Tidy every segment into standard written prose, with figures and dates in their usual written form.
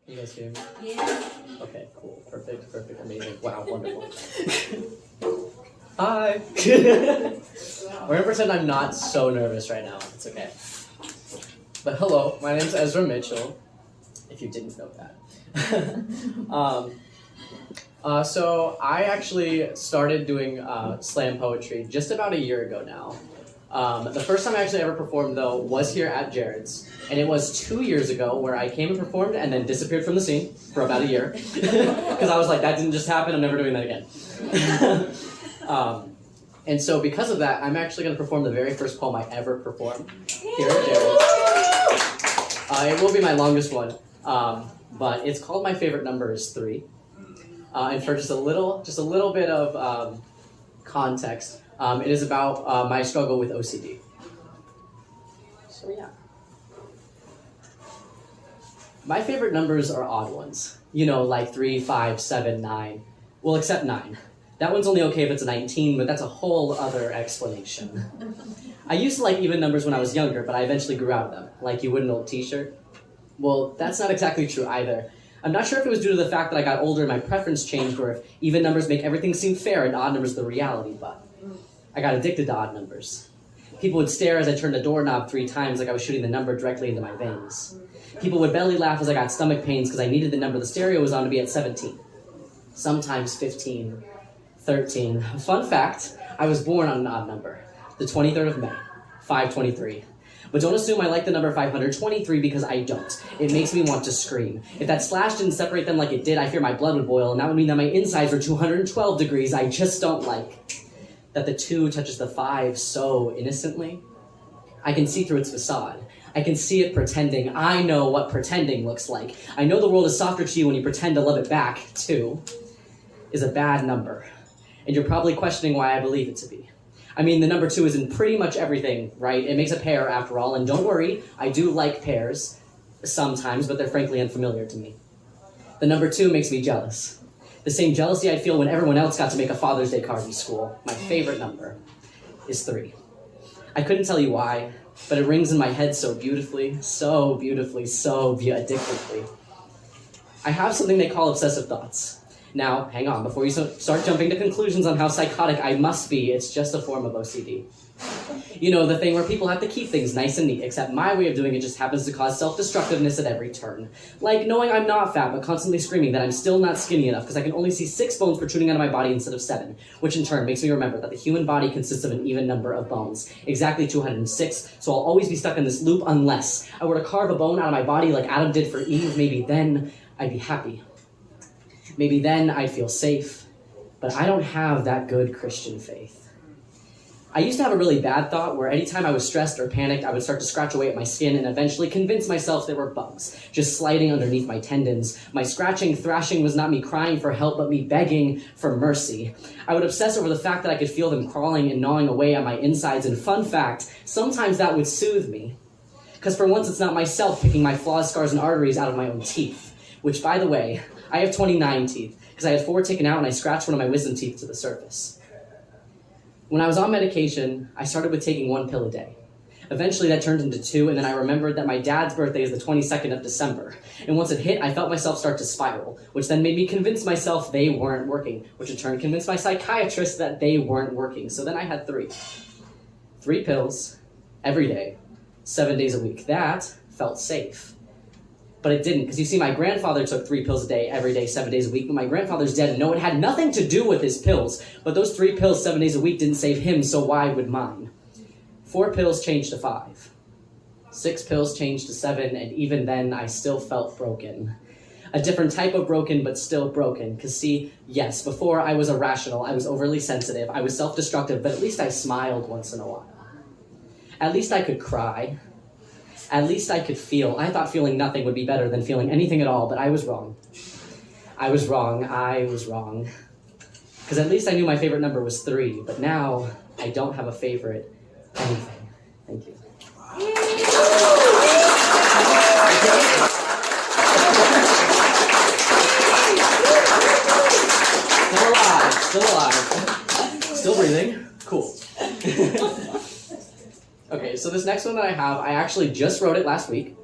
You guys hear me? Yeah. Okay, cool. Perfect, amazing. Wow, wonderful. Hi! We're gonna pretend I'm not so nervous right now. It's okay. But hello, my name's Ezra Mitchell, if you didn't know that. So I actually started doing slam poetry just about a year ago now. The first time I actually ever performed, though, was here at Jarrod's, and it was 2 years ago where I came and performed and then disappeared from the scene for about a year. Because I was like, that didn't just happen, I'm never doing that again. And so because of that, I'm actually going to perform the very first poem I ever performed here at Jarrod's. It will be my longest one, but it's called My Favorite Number is 3. And for just a little bit of context, it is about my struggle with OCD. So yeah. My favorite numbers are odd ones. You know, like 3, 5, 7, 9. Well, except 9. That one's only okay if it's a 19, but that's a whole other explanation. I used to like even numbers when I was younger, but I eventually grew out of them. Like you would an old t-shirt. Well, that's not exactly true either. I'm not sure if it was due to the fact that I got older and my preference changed, or if even numbers make everything seem fair and odd numbers are the reality, but I got addicted to odd numbers. People would stare as I turned the doorknob 3 times like I was shooting the number directly into my veins. People would belly laugh as I got stomach pains because I needed the number the stereo was on to be at 17. Sometimes 15, 13. Fun fact, I was born on an odd number, the 23rd of May, 523. But don't assume I like the number 523 because I don't. It makes me want to scream. If that slash didn't separate them like it did, I fear my blood would boil, and that would mean that my insides were 212 degrees. I just don't like that the 2 touches the 5 so innocently. I can see through its facade. I can see it pretending. I know what pretending looks like. I know the world is softer to you when you pretend to love it back. 2 is a bad number. And you're probably questioning why I believe it to be. I mean, the number 2 is in pretty much everything, right? It makes a pair after all, and don't worry, I do like pairs sometimes, but they're frankly unfamiliar to me. The number 2 makes me jealous. The same jealousy I'd feel when everyone else got to make a Father's Day card in school. My favorite number is 3. I couldn't tell you why, but it rings in my head so beautifully, so addictively. I have something they call obsessive thoughts. Now, hang on, before you start jumping to conclusions on how psychotic I must be, it's just a form of OCD. You know, the thing where people have to keep things nice and neat, except my way of doing it just happens to cause self-destructiveness at every turn. Like knowing I'm not fat, but constantly screaming that I'm still not skinny enough because I can only see 6 bones protruding out of my body instead of 7, which in turn makes me remember that the human body consists of an even number of bones, exactly 206, so I'll always be stuck in this loop unless I were to carve a bone out of my body like Adam did for Eve. Maybe then I'd be happy. Maybe then I'd feel safe, but I don't have that good Christian faith. I used to have a really bad thought where anytime I was stressed or panicked, I would start to scratch away at my skin and eventually convince myself there were bugs, just sliding underneath my tendons. My scratching, thrashing was not me crying for help, but me begging for mercy. I would obsess over the fact that I could feel them crawling and gnawing away at my insides, and fun fact, sometimes that would soothe me. Because for once, it's not myself picking my flaws, scars, and arteries out of my own teeth. Which, by the way, I have 29 teeth, because I had 4 taken out and I scratched one of my wisdom teeth to the surface. When I was on medication, I started with taking 1 pill a day. Eventually that turned into 2, and then I remembered that my dad's birthday is the 22nd of December. And once it hit, I felt myself start to spiral, which then made me convince myself they weren't working, which in turn convinced my psychiatrist that they weren't working. So then I had 3. 3 pills, every day, 7 days a week. That felt safe. But it didn't, because you see, my grandfather took 3 pills a day, every day, 7 days a week, but my grandfather's dead, and no, it had nothing to do with his pills. But those 3 pills 7 days a week didn't save him, so why would mine? 4 pills changed to 5. 6 pills changed to 7, and even then, I still felt broken. A different type of broken, but still broken. Because see, yes, before I was irrational, I was overly sensitive, I was self-destructive, but at least I smiled once in a while. At least I could cry. At least I could feel. I thought feeling nothing would be better than feeling anything at all, but I was wrong. I was wrong. Because at least I knew my favorite number was 3, but now I don't have a favorite anything. Thank you. Still alive. Still breathing. Cool. Okay, so this next one that I have, I actually just wrote it last week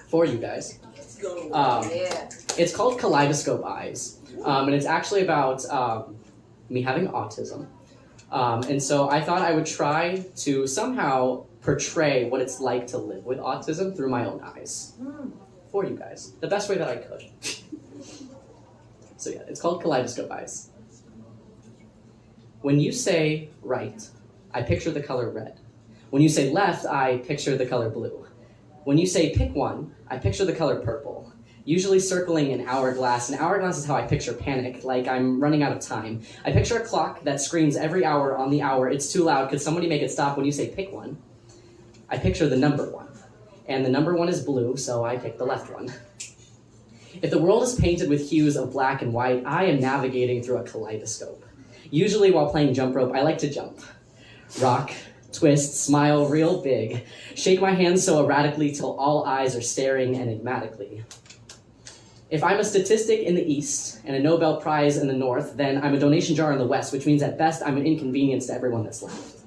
for you guys. It's called Kaleidoscope Eyes, and it's actually about me having autism. And so I thought I would try to somehow portray what it's like to live with autism through my own eyes for you guys, the best way that I could. So yeah, it's called Kaleidoscope Eyes. When you say right, I picture the color red. When you say left, I picture the color blue. When you say pick one, I picture the color purple, usually circling an hourglass. An hourglass is how I picture panic, like I'm running out of time. I picture a clock that screams every hour on the hour, it's too loud, could somebody make it stop? When you say pick one, I picture the number one. And the number one is blue, so I pick the left one. If the world is painted with hues of black and white, I am navigating through a kaleidoscope. Usually while playing jump rope, I like to jump. Rock, twist, smile real big. Shake my hands so erratically till all eyes are staring enigmatically. If I'm a statistic in the East and a Nobel Prize in the North, then I'm a donation jar in the West, which means at best I'm an inconvenience to everyone that's left.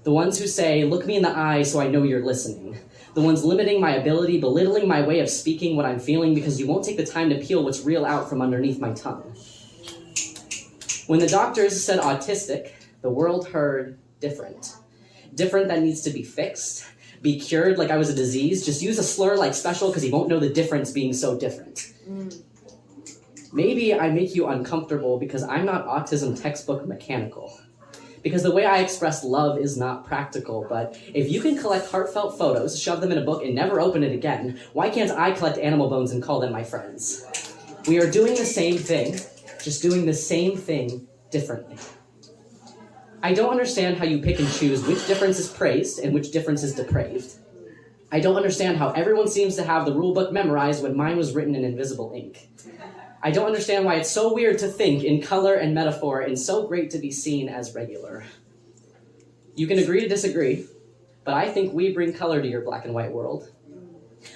The ones who say, look me in the eye so I know you're listening. The ones limiting my ability, belittling my way of speaking what I'm feeling because you won't take the time to peel what's real out from underneath my tongue. When the doctors said autistic, the world heard different. Different that needs to be fixed, be cured like I was a disease, just use a slur like special because he won't know the difference being so different. Maybe I make you uncomfortable because I'm not autism textbook mechanical. Because the way I express love is not practical, but if you can collect heartfelt photos, shove them in a book, and never open it again, why can't I collect animal bones and call them my friends? We are doing the same thing, just doing the same thing differently. I don't understand how you pick and choose which difference is praised and which difference is depraved. I don't understand how everyone seems to have the rule book memorized when mine was written in invisible ink. I don't understand why it's so weird to think in color and metaphor and so great to be seen as regular. You can agree to disagree, but I think we bring color to your black and white world.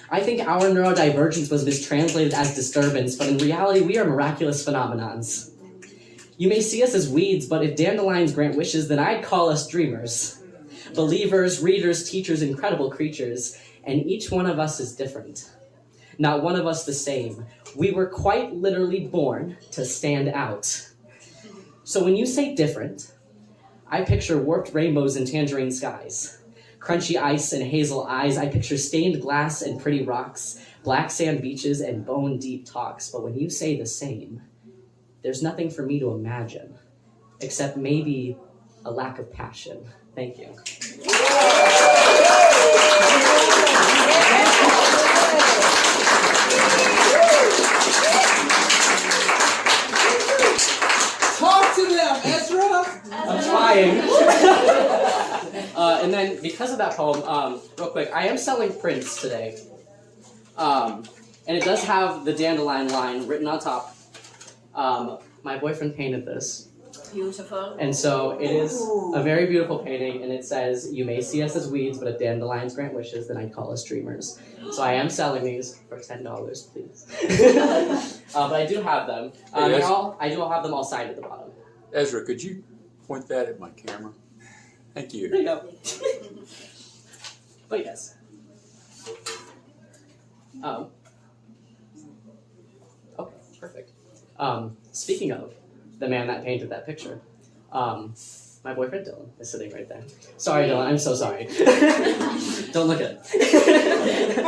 I think our neurodivergence was mistranslated as disturbance, but in reality, we are miraculous phenomenons. You may see us as weeds, but if dandelions grant wishes, then I'd call us dreamers. Believers, readers, teachers, incredible creatures, and each one of us is different. Not one of us the same. We were quite literally born to stand out. So when you say different, I picture warped rainbows and tangerine skies. Crunchy ice and hazel eyes, I picture stained glass and pretty rocks, black sand beaches and bone-deep talks. But when you say the same, there's nothing for me to imagine, except maybe a lack of passion. Thank you. Talk to them, Ezra! I'm trying. And then, because of that poem, real quick, I am selling prints today. And it does have the dandelion line written on top. My boyfriend painted this. Beautiful. And so it is a very beautiful painting, and it says, you may see us as weeds, but if dandelions grant wishes, then I'd call us dreamers. So I am selling these for $10, please. But I do have them. I do all have them all signed at the bottom. Ezra, could you point that at my camera? Thank you. There you go. But yes. Okay, perfect. Speaking of the man that painted that picture, my boyfriend Dylan is sitting right there. Sorry, Dylan, I'm so sorry. Don't look at it.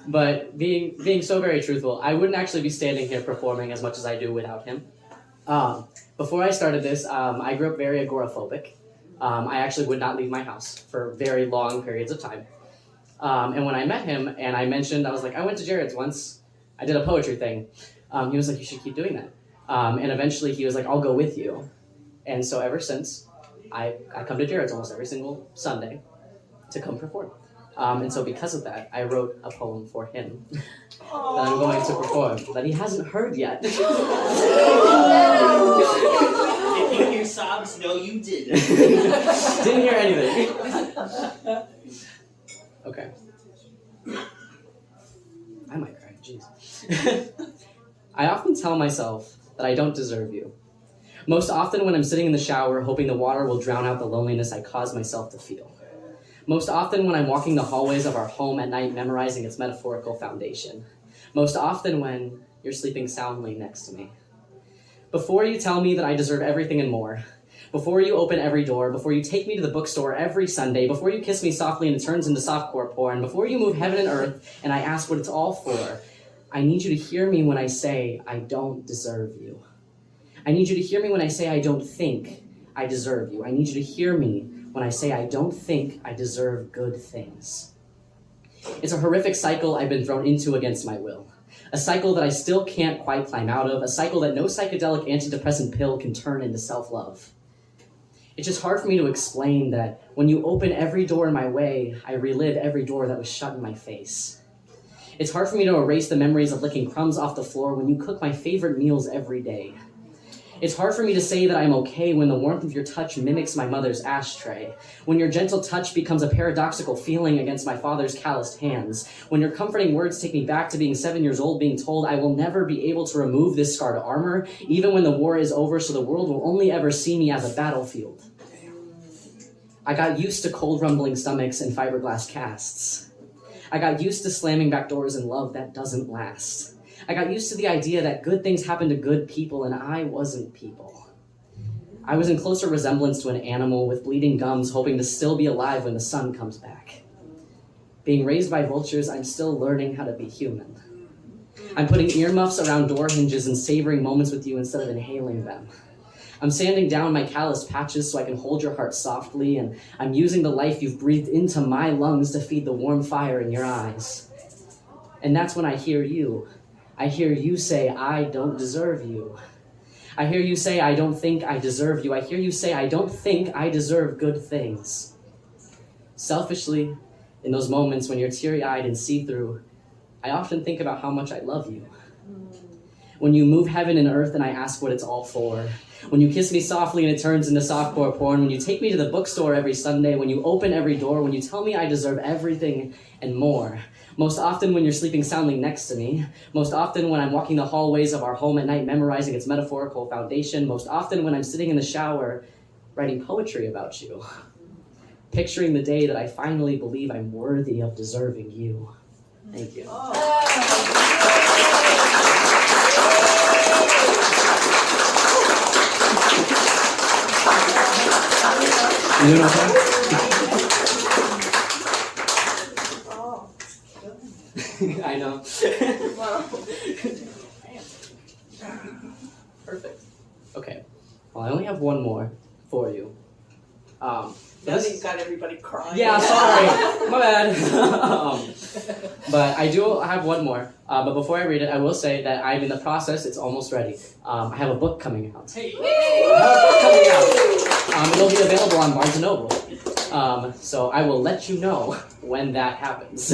But being so very truthful, I wouldn't actually be standing here performing as much as I do without him. Before I started this, I grew up very agoraphobic. I actually would not leave my house for very long periods of time. And when I met him and I mentioned, I was like, I went to Jarrod's once. I did a poetry thing. He was like, you should keep doing that. And eventually he was like, I'll go with you. And so ever since, I come to Jarrod's almost every single Sunday to come perform. And so because of that, I wrote a poem for him that I'm going to perform that he hasn't heard yet. Did you hear sobs? No, you didn't. Didn't hear anything. Okay. I might cry, jeez. I often tell myself that I don't deserve you. Most often when I'm sitting in the shower, hoping the water will drown out the loneliness I cause myself to feel. Most often when I'm walking the hallways of our home at night, memorizing its metaphorical foundation. Most often when you're sleeping soundly next to me. Before you tell me that I deserve everything and more, before you open every door, before you take me to the bookstore every Sunday, before you kiss me softly and it turns into softcore porn, before you move heaven and earth and I ask what it's all for, I need you to hear me when I say I don't deserve you. I need you to hear me when I say I don't think I deserve you. I need you to hear me when I say I don't think I deserve good things. It's a horrific cycle I've been thrown into against my will. A cycle that I still can't quite climb out of, a cycle that no psychedelic antidepressant pill can turn into self-love. It's just hard for me to explain that when you open every door in my way, I relive every door that was shut in my face. It's hard for me to erase the memories of licking crumbs off the floor when you cook my favorite meals every day. It's hard for me to say that I'm okay when the warmth of your touch mimics my mother's ashtray, when your gentle touch becomes a paradoxical feeling against my father's calloused hands, when your comforting words take me back to being 7 years old, being told I will never be able to remove this scarred armor, even when the war is over, so the world will only ever see me as a battlefield. I got used to cold rumbling stomachs and fiberglass casts. I got used to slamming back doors in love that doesn't last. I got used to the idea that good things happen to good people and I wasn't people. I was in closer resemblance to an animal with bleeding gums hoping to still be alive when the sun comes back. Being raised by vultures, I'm still learning how to be human. I'm putting earmuffs around door hinges and savoring moments with you instead of inhaling them. I'm sanding down my calloused patches so I can hold your heart softly, and I'm using the life you've breathed into my lungs to feed the warm fire in your eyes. And that's when I hear you. I hear you say, I don't deserve you. I hear you say, I don't think I deserve you. I hear you say, I don't think I deserve good things. Selfishly, in those moments when you're teary-eyed and see-through, I often think about how much I love you. When you move heaven and earth and I ask what it's all for. When you kiss me softly and it turns into softcore porn. When you take me to the bookstore every Sunday. When you open every door. When you tell me I deserve everything and more. Most often when you're sleeping soundly next to me. Most often when I'm walking the hallways of our home at night, memorizing its metaphorical foundation. Most often when I'm sitting in the shower, writing poetry about you. Picturing the day that I finally believe I'm worthy of deserving you. Thank you. You doing okay? I know. Perfect. Okay. Well, I only have one more for you. Now you've got everybody crying. Yeah, sorry. My bad. But I do have one more. But before I read it, I will say that I'm in the process. It's almost ready. I have a book coming out. Hey. It'll be available on Barnes & Noble. So I will let you know when that happens.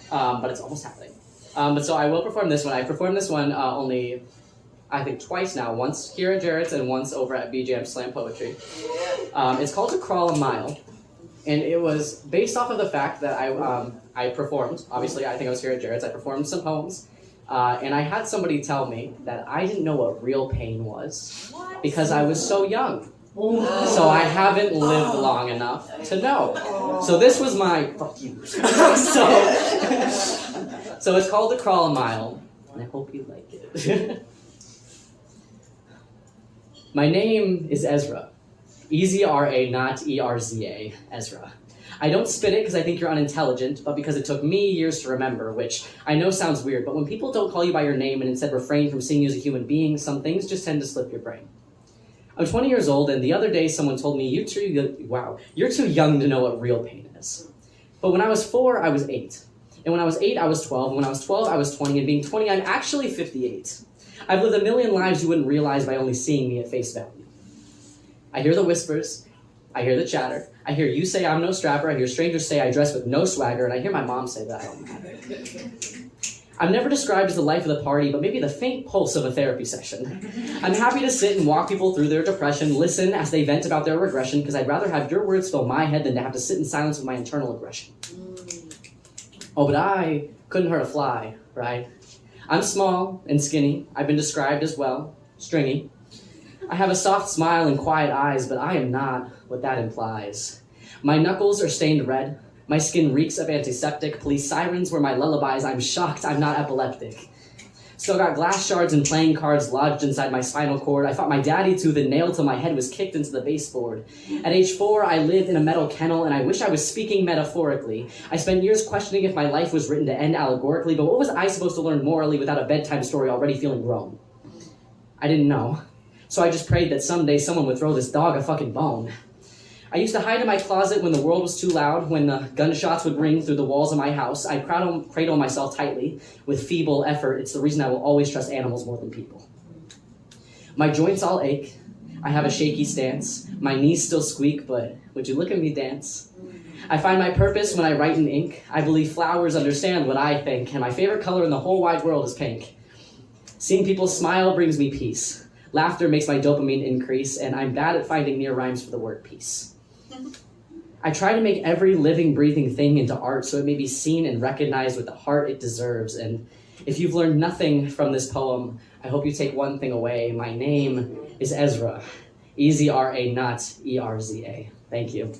But it's almost happening. But so I will perform this one. I performed this one only, I think, twice now. Once here at Jarrod's and once over at BJM Slam Poetry. It's called To Crawl a Mile. And it was based off of the fact that I performed. Obviously, I think I was here at Jarrod's. I performed some poems. And I had somebody tell me that I didn't know what real pain was because I was so young. So I haven't lived long enough to know. So this was my, fuck you. So it's called To Crawl a Mile, and I hope you like it. My name is Ezra. E-Z-R-A, not E-R-Z-A, Ezra. I don't spit it because I think you're unintelligent, but because it took me years to remember, which I know sounds weird, but when people don't call you by your name and instead refrain from seeing you as a human being, some things just tend to slip your brain. I'm 20 years old, and the other day someone told me, you're too young to know what real pain is. But when I was 4, I was 8. And when I was 8, I was 12. And when I was 12, I was 20. And being 20, I'm actually 58. I've lived a million lives you wouldn't realize by only seeing me at face value. I hear the whispers. I hear the chatter. I hear you say I'm no strapper. I hear strangers say I dress with no swagger. And I hear my mom say that I don't matter. I'm never described as the life of the party, but maybe the faint pulse of a therapy session. I'm happy to sit and walk people through their depression, listen as they vent about their regression, because I'd rather have your words fill my head than to have to sit in silence with my internal aggression. Oh, but I couldn't hurt a fly, right? I'm small and skinny. I've been described as, well, stringy. I have a soft smile and quiet eyes, but I am not what that implies. My knuckles are stained red. My skin reeks of antiseptic. Police sirens were my lullabies. I'm shocked I'm not epileptic. Still got glass shards and playing cards lodged inside my spinal cord. I fought my daddy tooth and nail till my head was kicked into the baseboard. At age 4, I lived in a metal kennel, and I wish I was speaking metaphorically. I spent years questioning if my life was written to end allegorically, but what was I supposed to learn morally without a bedtime story already feeling grown? I didn't know. So I just prayed that someday someone would throw this dog a fucking bone. I used to hide in my closet when the world was too loud, when the gunshots would ring through the walls of my house. I'd cradle myself tightly with feeble effort. It's the reason I will always trust animals more than people. My joints all ache. I have a shaky stance. My knees still squeak, but would you look at me dance? I find my purpose when I write in ink. I believe flowers understand what I think, and my favorite color in the whole wide world is pink. Seeing people smile brings me peace. Laughter makes my dopamine increase, and I'm bad at finding near rhymes for the word peace. I try to make every living, breathing thing into art so it may be seen and recognized with the heart it deserves. And if you've learned nothing from this poem, I hope you take one thing away. My name is Ezra. E-Z-R-A, not E-R-Z-A. Thank you.